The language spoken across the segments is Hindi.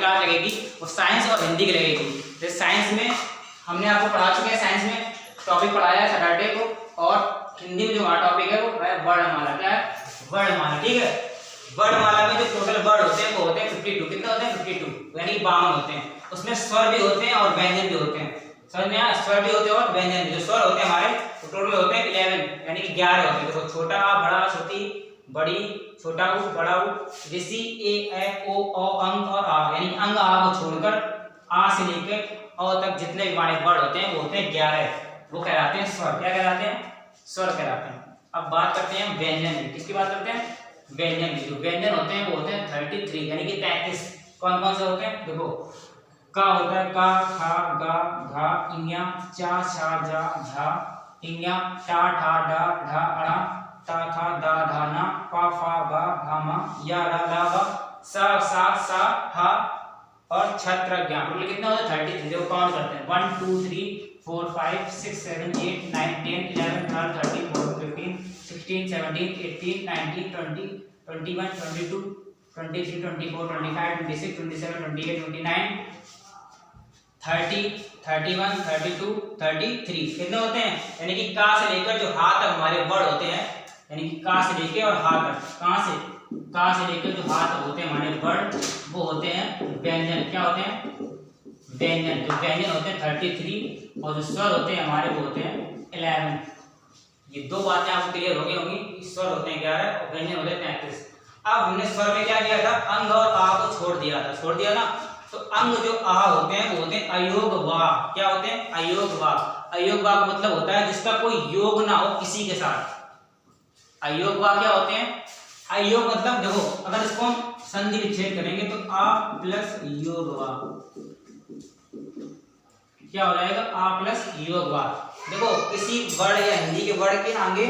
क्लास लगेगी वो साइंस और हिंदी की लगेगी। जैसे साइंस में हमने आपको पढ़ा चुके हैं, साइंस में टॉपिक पढ़ाया है सैटरडे को, और हिंदी में जो हमारा टॉपिक है वो है वर्णमाला। क्या है? वर्णमाला। ठीक है, वर्णमाला में जो टोटल वर्ड होते हैं वो होते हैं 52। कितने होते हैं? 52, यानी 52 होते हैं। उसमें स्वर भी होते हैं और व्यंजन भी होते हैं। समझ में आया? स्वर भी होते हैं और व्यंजन भी। जो स्वर होते हैं हमारे तो टोटल होते हैं 11, यानी कि 11 होते हैं। देखो, छोटा आ, बड़ा, छोटी, बड़ी, छोटा ऊ, बड़ा ऊ, ऋषि, ए, ओ, अंक और आ, यानी अंग आ को छोड़कर आ से लेकर अ तक जितने भी हमारे वर्ड होते हैं वो होते हैं 11। वो कहलाते हैं स्वर। क्या कहलाते हैं? स्वर कहलाते हैं। अब बात करते हैं व्यंजन की। किसकी बात करते हैं? व्यंजन की। जो व्यंजन होते हैं वो होते हैं 33, यानी कि 33। कौन कौन से होते हैं? देखो, का होता है का, खा, गा, घा, इया, चा, छा, जा, झा, इया, टा, ठा, डा, ढा, अड़ा, ता, था, दा, धा, ना, पा, फा, बा, भा, मा, या, रा, ला, बा, सा, सा, हा और छत्र ज्ञा। टोटल कितने होते हैं? 33। देखो काउंट करते हैं। 1 2 3 4 5 6 7 8 9 10 11 12 13 14 15 16 17 18 19 20 21 22 23 24 25 26 27 28 29 30 31 32 33। कितने होते हैं? यानी कि का से लेकर जो हा तक हमारे वर्ड होते हैं, यानी कि का से लेकर और हा तक, का से लेकर जो हा तक होते हैं हमारे वर्ड वो होते हैं व्यंजन। क्या होते हैं? व्यंजन। तो व्यंजन होते हैं 33 और जो स्वर होते हैं हमारे वो होते हैं 11। ये दो बातें आपको क्लियर हो गई होंगी। स्वर होते हैं 11 और व्यंजन होते हैं 33। अब हमने स्वर में क्या किया था? अंग और आ को छोड़ दिया था। छोड़ दिया ना? तो अंग जो आ होते हैं वो होते हैं अयोग वा। क्या होते हैं? अयोग वा। अयोग वा का मतलब होता है जिसका कोई योग ना हो किसी के साथ। अयोग वा क्या होते हैं? अयोग मतलब देखो, अगर इसको हम संधि विच्छेद करेंगे तो आ प्लस योग वा क्या हो जाएगा? आ प्लस योग वा। देखो, किसी वर्ड या हिंदी के वर्ड के आगे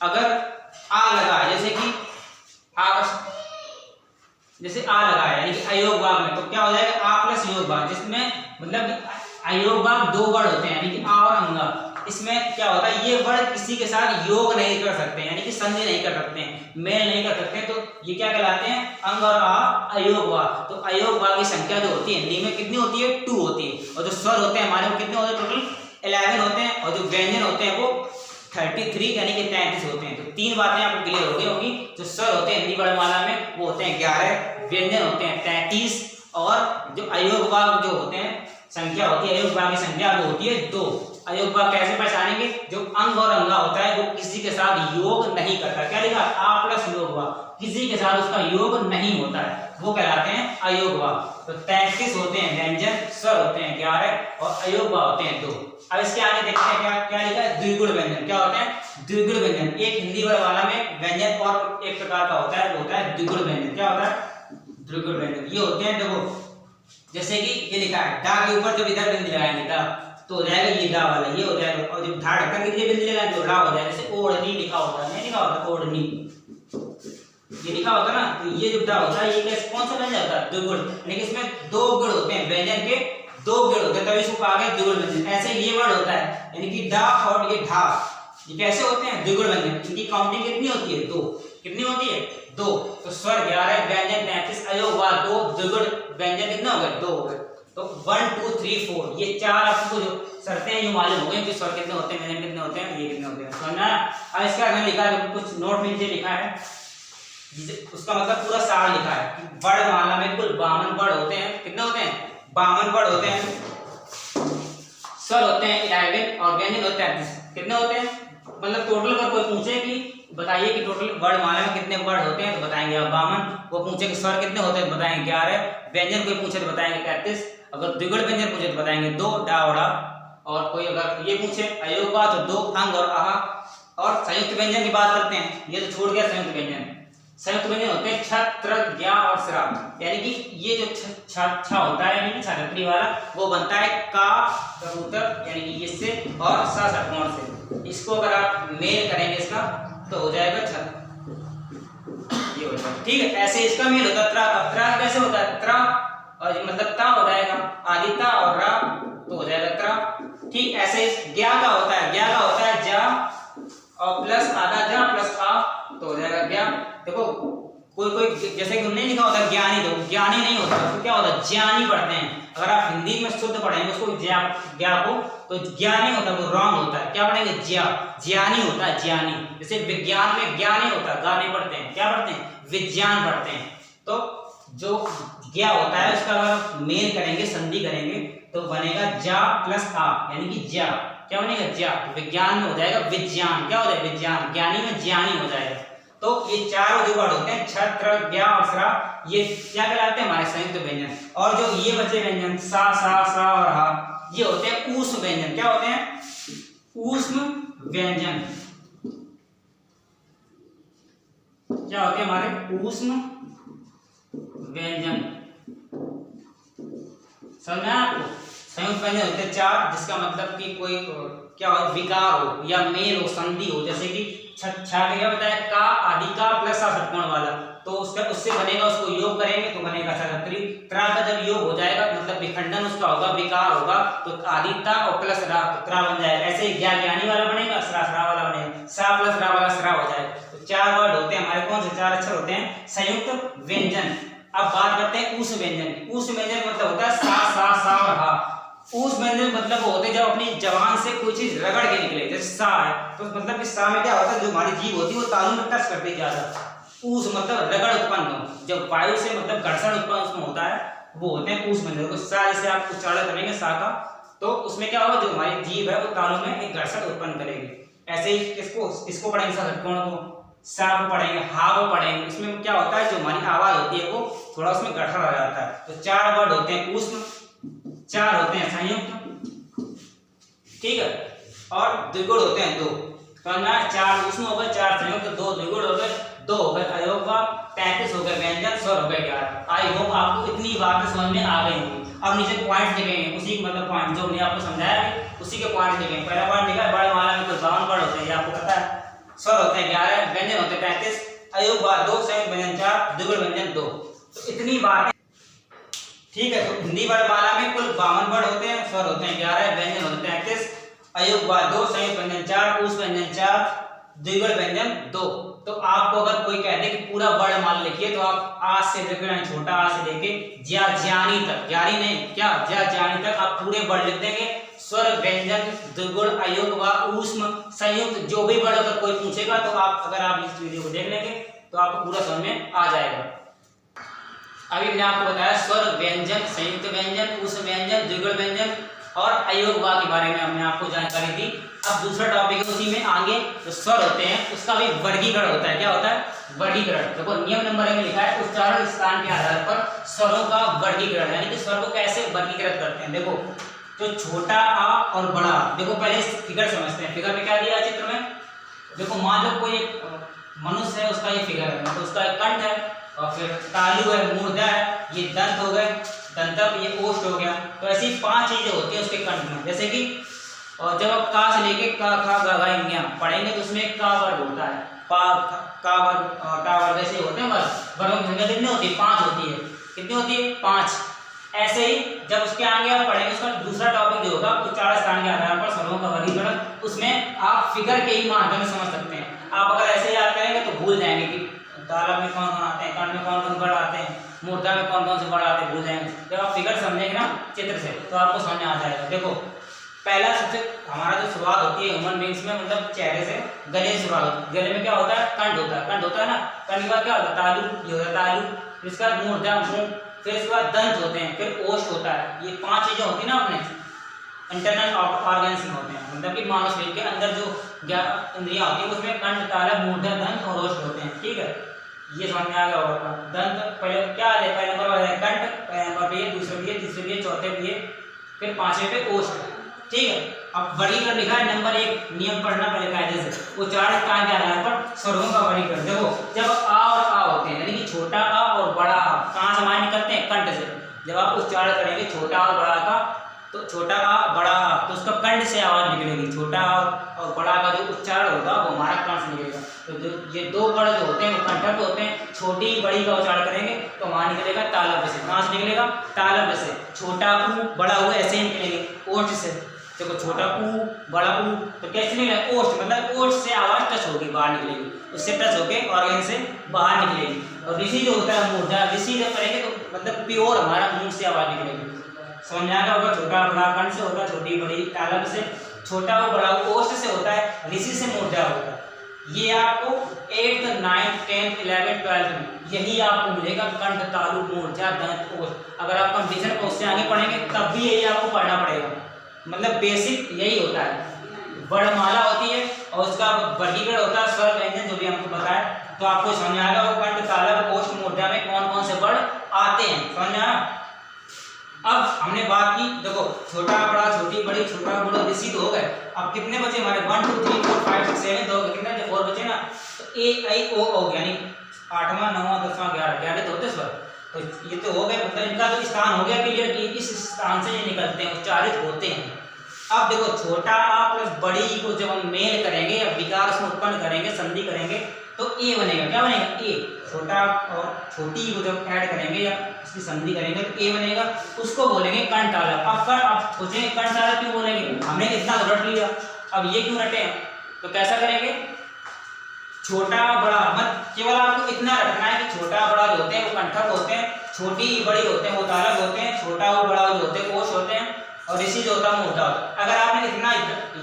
अगर आ लगा है, जैसे कि आ लगा है यानी कि अयोग भाग में, तो क्या हो जाएगा? आ प्लस योग भाग, जिसमें मतलब अयोग भाग दो वर्ड होते हैं, यानी कि आ और अंगा। इसमें क्या होता है? ये वर्ड किसी के साथ योग नहीं कर सकते, यानी कि संधि नहीं कर सकते हैं, मेल नहीं कर सकते, तो ये क्या कहलाते हैं? अंग और आ अयोग भाग। तो अयोग भाग की संख्या जो होती है हिंदी में कितनी होती है? 2 होती है। और जो स्वर होते हैं हमारे वो कितने होते हैं? टोटल 11 होते हैं। और जो व्यंजन होते हैं वो 33 यानी कि 33 होते हैं। तो तीन बातें आपको क्लियर हो गई होगी। जो स्वर होते हैं हिंदी वर्णमाला में वो होते हैं 11, व्यंजन होते हैं 33 और जो अयोग भाग जो होते हैं संख्या होती है, अयोग भाग की संख्या वो होती है 2। अयोग भाग कैसे पहचानेंगे? जो अंग और अंगा होता है वो किसी के साथ योग नहीं करता। क्या लिखा? आ प्लस योग भाग, किसी के साथ उसका योग नहीं होता है, वो कहलाते हैं अयोग भाग। तो 33 होते हैं व्यंजन, स्वर होते हैं 11 और अयोग भाग होते हैं 2। अब इसके आगे देखते हैं क्या क्या लिखा है? द्विगुण व्यंजन। क्या होते हैं? द्विगुण व्यंजन। एक हिंदी वर्णमाला में व्यंजन और एक प्रकार का होता है, वो होता है द्विगुण व्यंजन। क्या होता है? द्विगुण व्यंजन। ये होते हैं, देखो जैसे कि ये लिखा है डा के ऊपर जब इधर बिंदु लगाएंगे डा तो हो जाएगा ये डा वाला, ये हो जाएगा। और जब धा ढक्कन के लिए बिंदु लगाएंगे तो डा हो जाएगा। जैसे ओढ़नी लिखा होता है, नहीं लिखा होता ओढ़नी, ये लिखा होता है ना, तो ये जो डा होता है ये कैसे कौन सा बन जाता है? द्विगुण। यानी कि इसमें दो गुण होते हैं, व्यंजन के दो गुण होते हैं, तभी इसको कहा गया द्विगुण व्यंजन। ऐसे ये वर्ड होता है, यानी कि डा और ये ढा, ये कैसे होते हैं? द्विगुण व्यंजन। इनकी काउंटिंग कितनी होती है? 2। कितनी होती है? 2। तो स्वर 11, व्यंजन 33, अयोग वा 2, द्विगुण व्यंजन कितने हो गए? 2 हो गए। तो 1 2 3 4 ये चार आपको जो शर्तें हैं ये मालूम हो गई कि स्वर कितने होते हैं, व्यंजन कितने होते हैं, ये कितने होते हैं। समझना? अब इसका मैंने लिखा है, कुछ नोट में नीचे लिखा है, उसका मतलब पूरा सार लिखा है कि वर्णमाला में कुल 52 वर्ड होते हैं। कितने होते हैं? 52 वर्ड होते हैं। स्वर होते हैं 11 और व्यंजन होते हैं 33। कितने होते हैं? मतलब टोटल अगर कोई पूछे कि बताइए कि टोटल वर्णमाला में कितने वर्ड होते हैं तो बताएंगे आप 52। वो पूछे कि स्वर कितने होते हैं तो बताएंगे 11। व्यंजन कोई पूछे तो बताएंगे 33। अगर द्विगुण व्यंजन पूछे तो बताएंगे 2 डा और आ। और कोई अगर ये पूछे अयोग बा तो 2 अंग और आहा। और संयुक्त व्यंजन की बात करते हैं, ये तो छूट गया संयुक्त व्यंजन। संयुक्त व्यंजन होते हैं छत्र, ज्ञा और श्रा, यानी कि ये जो छ होता है यानी कि छात्रत्री वाला वो बनता है का कबूतर यानी कि इससे और सा षट्कोण से। इसको अगर आप मेल करेंगे इसका तो हो जाएगा छत्र, ये हो जाएगा। ठीक है, ऐसे इसका मेल होता है त्रा का। त्रा कैसे होता है? त्रा और मतलब ता हो जाएगा, आदिता और रा तो हो जाएगा त्रा। ठीक, ऐसे ज्ञा का होता है, ज्ञा का होता है जा और प्लस आधा जा प्लस आ तो हो जाएगा ज्ञा। देखो कोई कोई जैसे कि उन्होंने लिखा होता ज्ञानी, तो ज्ञानी नहीं होता, तो क्या होता है ज्ञानी पढ़ते हैं। अगर आप हिंदी में शुद्ध पढ़ेंगे उसको ज्ञा को, तो ज्ञानी होता है, वो रॉन्ग होता है। क्या पढ़ेंगे? ज्ञानी होता है, ज्ञानी। जैसे विज्ञान में ज्ञानी होता है, गा नहीं पढ़ते हैं, क्या पढ़ते हैं? विज्ञान पढ़ते हैं। तो जो ज्ञा होता है उसका अगर मेल करेंगे, संधि करेंगे, तो बनेगा जा प्लस आ, यानी कि ज्या। क्या बनेगा? ज्या। विज्ञान में हो जाएगा विज्ञान। क्या हो जाएगा? विज्ञान। ज्ञानी में ज्ञानी हो जाएगा। तो ये चारों जो वर्ड होते हैं छत्र, ज्ञा और स्रा, ये क्या कहलाते हैं? हमारे संयुक्त व्यंजन। और जो ये बचे व्यंजन सा, सा, सा और हा, ये होते हैं ऊष्म व्यंजन। क्या होते हैं? ऊष्म व्यंजन। क्या होते हैं हमारे? ऊष्म व्यंजन। समझ में आपको? संयुक्त व्यंजन होते हैं चार, जिसका मतलब कि कोई क्या हो, विकार हो या मेल हो, संधि हो। जैसे कि छा के क्या बताया? का, आदि का प्लस आ षटकोण वाला, तो उसका उससे बनेगा, उसको योग करेंगे तो बनेगा छत्री। त्रा का जब योग हो जाएगा मतलब विखंडन उसका होगा, विकार होगा, तो आदि ता और प्लस रा, तो त्रा बन जाएगा। ऐसे ज्ञानी वाला बनेगा, स्रा वाला बनेगा, सा प्लस रा वाला स्रा हो जाएगा। तो चार वर्ड होते हैं हमारे, कौन से चार अक्षर होते हैं? संयुक्त व्यंजन। अब बात करते हैं ऊष्म व्यंजन। ऊष्म व्यंजन मतलब होता है सा, सा और हा। ऊष्म व्यंजन मतलब वो होते हैं जब अपनी जबान से कोई चीज रगड़ के निकले। जैसे सा है तो मतलब कि सा में क्या होता है? जो हमारी जीभ होती है वो तालू में टच करती है ज्यादा। ऊष्म मतलब रगड़ उत्पन्न हो, जब वायु से मतलब घर्षण उत्पन्न उसमें होता है, वो होते हैं ऊष्म व्यंजन। तो सा जैसे आप उच्चारण करेंगे सा का, तो उसमें क्या होगा? जो हमारी जीभ है वो तालू में एक घर्षण उत्पन्न करेगी। ऐसे ही इसको पढ़ेंगे षटकोण को, सा को पढ़ेंगे, हा को पढ़ेंगे। इसमें क्या होता है? जो हमारी आवाज होती है वो थोड़ा उसमें गठर आ जाता है। तो चार वर्ड होते हैं ऊष्म, चार होते हैं संयुक्त, ठीक है, और द्विगुण होते हैं दो। तो चार ऊष्म हो गए, चार संयुक्त, दो द्विगुण हो गए, दो हो गए अयोगवाक, 33 हो गए व्यंजन, 100 हो गए 11। आई होप आपको इतनी बातें समझ में आ गई होंगी। अब नीचे पॉइंट लिखेंगे, उसी मतलब पॉइंट जो मैंने आपको समझाया उसी के पॉइंट लिखेंगे। पहला पॉइंट लिखा है बड़े माला में कुल 52 वर्ड होते हैं, ये आपको पता है। स्वर होते हैं 11, व्यंजन होते हैं 35, अयोगवाक 2, संयुक्त व्यंजन 4, द्विगुण व्यंजन 2। तो इतनी बातें, ठीक है। तो हिंदी वर्णमाला में कुल 52 वर्ड होते हैं, स्वर होते हैं 11, व्यंजन होते हैं 33, अयोगवाक 2, संयुक्त व्यंजन 4, ऊष्म व्यंजन 4, द्विगुण व्यंजन 2। तो आपको अगर कोई कह दे कि पूरा वर्णमाला लिखिए, तो आप आज से लेकर छोटा आ से लेके ज्ञानी तक, ज्ञानी नहीं क्या, ज्ञानी तक आप पूरे वर्ड लिख देंगे। स्वर, व्यंजन, द्विगुण, अयोगवाक, ऊष्म, संयुक्त, जो भी वर्ड अगर कोई पूछेगा तो आप अगर आप इस वीडियो को देख लेंगे तो आपको पूरा समझ में आ जाएगा। अभी मैंने आपको बताया स्वर, व्यंजन, संयुक्त व्यंजन, ऊष्म व्यंजन, द्विगुण व्यंजन और अयोगवाक के बारे में हमने आपको जानकारी दी। अब दूसरा टॉपिक है उसी में आगे जो स्वर होते हैं उसका भी वर्गीकरण होता है। क्या होता है? वर्गीकरण। देखो नियम नंबर में लिखा है उच्चारण स्थान के आधार पर स्वरों का वर्गीकरण, यानी कि स्वर को कैसे वर्गीकृत करते हैं। देखो जो छोटा आ और बड़ा, देखो पहले फिगर समझते हैं। फिगर में क्या दिया है चित्र में? देखो मान लो कोई एक मनुष्य है, उसका ये फिगर है, मतलब उसका एक कंठ है और फिर तालु है, मूर्धा है, ये दंत हो गए, दंतक, ये ओष्ठ हो गया। तो ऐसी 5 चीजें होती है उसके कंठ में। जैसे कि और जब आप का से लेके का, खा, गा, गा, इंगिया पढ़ेंगे तो उसमें का वर्ग होता है, पा, का वर्ग और टा वर्ग ऐसे होते हैं। बस वर्गों की संख्या कितनी होती है? 5 होती है। कितनी होती है? 5। ऐसे ही जब उसके आगे आप पढ़ेंगे उसका दूसरा टॉपिक जो होगा उच्चारण स्थान के आधार पर स्वरों का वर्गीकरण, उसमें आप फिगर के ही माध्यम से समझ सकते हैं। आप अगर ऐसे याद करेंगे तो भूल जाएंगे कि तालब में कौन कौन आते हैं, कंठ में कौन कौन वर्ड आते हैं, मूर्धा में कौन कौन से वर्ड आते हैं, भूल जाएंगे। जब आप फिगर समझेंगे ना चित्र से तो आपको समझ में आ जाएगा। देखो पहला सबसे हमारा जो शुरुआत होती है ह्यूमन बींग्स में, मतलब चेहरे से गले से शुरुआत होती है। गले में क्या होता है? कंठ होता है। कंठ होता है ना, कंठ के बाद क्या होता है? तालु, ये होता है तालु, फिर इसके बाद मूर्धा, मुंह, फिर इसके बाद दंत होते हैं, फिर ओष्ठ होता है। ये 5 चीजें होती है ना अपने इंटरनल ऑर्गन्स में होते हैं, मतलब कि मानव शरीर के अंदर जो इंद्रियां होती है उसमें कंठ, तालु, मूर्धा, दंत और ओष्ठ होते हैं। ठीक है, ये समझ में आ गया होगा। दंत पहले क्या है? पहले नंबर है कंठ, पहले नंबर पे ये, दूसरे पे ये, तीसरे पे ये, चौथे पे ये, फिर पांचवें पे ओष्ठ। ठीक है, अब वर्गीकरण लिखा है नंबर 1, नियम पढ़ना पहले कायदे से। उच्चारण स्थान के आधार पर स्वरों का वर्गीकरण। देखो जब आ और आ होते हैं, यानी कि छोटा आ और बड़ा आ कहाँ से बाहर निकलते हैं? कंठ से। जब आप उच्चारण करेंगे छोटा और बड़ा का, तो छोटा आ बड़ा आ, तो उसका कंठ से आवाज निकलेगी। छोटा आ और बड़ा का जो उच्चारण होगा वो हमारा कंठ से निकलेगा। तो ये 2 कण जो होते हैं वो कंठस्थ होते हैं। छोटी बड़ी का उच्चारण करेंगे तो वहां निकलेगा तालव्य से। कहां से निकलेगा? तालव्य से। छोटा ऊ बड़ा ऊ ऐसे ही निकलेंगे ओष्ठ से। देखो छोटा ऊ बड़ा ऊ, तो कैसे निकलेगा ओष्ठ, मतलब ओष्ठ से आवाज टच होगी बाहर निकलेगी, उससे टच होके ऑर्गन से बाहर निकलेगी। और ऋषि जो होता है मूर्धा, ऋषि जब करेंगे तो मतलब प्योर हमारा मुंह से आवाज निकलेगी। समझ में आएगा होगा, छोटा बड़ा कंठ से होता है, छोटी बड़ी तालव्य से, छोटा वो बड़ा ओष्ठ से होता है, ऋषि से मूर्धा होता है। ये आपको 8th 9th 10th 11th 12th में यही आपको मिलेगा, कंठ तालु मूर्धा दंत ओष्ठ। अगर आप कंडीशन को उससे आगे पढ़ेंगे तब भी यही आपको पढ़ना पड़ेगा, मतलब बेसिक यही होता है। वर्णमाला होती है और उसका वर्गीकरण होता है स्वर व्यंजन, जो भी हमको बताया, तो आपको समझ आ गया कंठ तालव्य ओष्ठ मूर्धा में कौन कौन से वर्ण आते हैं। समझ में आया। अब हमने बात की, देखो छोटा बड़ा छोटी बड़ी छोटा बड़ा ऋषि तो हो गए। अब कितने बचे हमारे 1 2 3 4 5 6 7 दो कितने 4 बचे ना, तो ए आई ओ हो गया, यानी 8वां 9वां 10वां 11 तो होते स्वर, तो ये तो हो गए, मतलब इनका तो स्थान हो गया क्लियर कि इस स्थान से ये निकलते हैं, उच्चारित होते हैं। अब देखो छोटा आ प्लस बड़ी को जब हम मेल करेंगे या विकार उसमें उत्पन्न करेंगे, संधि करेंगे, तो ए बनेगा। क्या बनेगा? ए। छोटा और छोटी को जब ऐड करेंगे या इसकी संधि करेंगे तो ए बनेगा, उसको बोलेंगे कंठालव। अब सोचेंगे कंठालव क्यों बोलेंगे, हमने इतना तो रट लिया, अब ये क्यों रटे हैं, तो कैसा करेंगे, छोटा बड़ा मत, केवल आपको इतना रखना है कि छोटा बड़ा जो होते हैं वो कंठक होते हैं, छोटी बड़ी होते हैं वो तालव्य होते हैं, छोटा वो बड़ा जो होते हैं ओष्ठ होते हैं, और ऋषि जो होता है मूर्धा होता है। अगर आपने इतना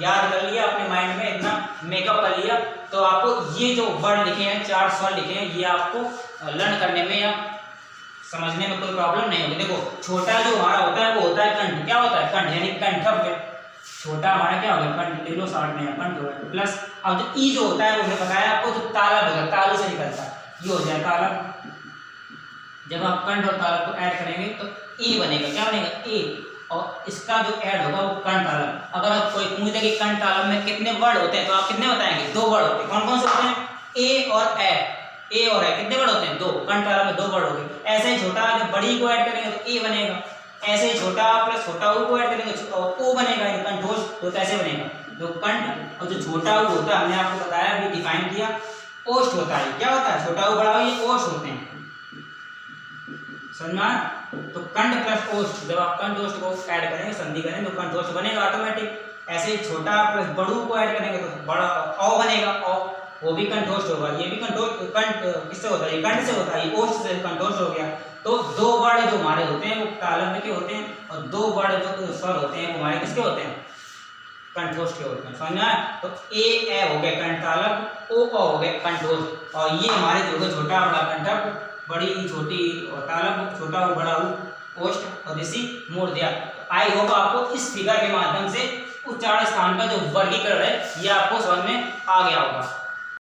याद कर लिया, अपने माइंड में इतना मेकअप कर लिया, तो आपको ये जो वर्ड लिखे हैं 4 स्वर लिखे हैं, ये आपको लर्न करने में या समझने में कोई प्रॉब्लम नहीं होगी। देखो छोटा जो हमारा होता है वो होता है कंठ। क्या होता है? कंठ, यानी कंठव्य। छोटा हमारा क्या हो गया? कंठ। लिख लो साइड में कंठ हो गया, प्लस अब जो ई जो होता है वो हमने बताया आपको, जो तालव्य होता है, तालु से निकलता है, ये हो जाए तालव्य। जब आप कंठ और तालव्य को ऐड करेंगे तो ई बनेगा। क्या बनेगा? ए। और इसका जो ऐड होगा वो कंठ तालव्य। अगर आप कोई पूछे कि कंठ तालव्य में कितने वर्ड होते हैं, तो आप कितने बताएंगे? 2 वर्ड होते हैं। कौन कौन से होते हैं? ए और ए। ए और ए कितने वर्ड होते हैं? 2। कंठ तालव्य में 2 वर्ड हो गए। ऐसे ही छोटा जब बड़ी को ऐड करेंगे तो ए बनेगा, ऐसे ही छोटा प्लस छोटा ऊ को ऐड करेंगे तो ओ बनेगा, कंठोष। तो कैसे बनेगा? जो कंठ और जो छोटा ऊ होता है, हमने आपको बताया, अभी डिफाइन किया, ओष्ठ होता है। क्या होता है? छोटा ऊ बड़ा ऊ ये ओष्ठ होते हैं। समझ में आया? तो कंठ प्लस ओष्ठ, जब आप कंठ ओष्ठ को ऐड करेंगे, संधि करेंगे, तो कंठ ओष्ठ बनेगा ऑटोमेटिक। ऐसे ही छोटा प्लस बड़ू को ऐड करेंगे तो बड़ा औ बनेगा, औ, वो भी कंठोष्ठ होगा। ये भी कंठ किससे होता है? ये कंठ से होता है, ये ओष्ठ से कंठोष्ठ हो गया। तो 2 वर्ण जो हमारे होते हैं वो तालव्य के होते हैं, और 2 वर्ण जो स्वर होते हैं वो हमारे किसके होते हैं? कंठोष्ठ के होते हैं। समझ में आया? तो ए हो गए कंठ तालव्य, ओ हो गए कंठोष्ठ, और ये हमारे जो छोटा बड़ा कंठक, बड़ी छोटी और तालव्य, छोटा और बड़ा ओष्ठ, और ऋषि मूर्धा। आई होप आपको इस फिगर के माध्यम से उच्चारण स्थान का जो वर्गीकरण है ये आपको समझ में आ गया होगा।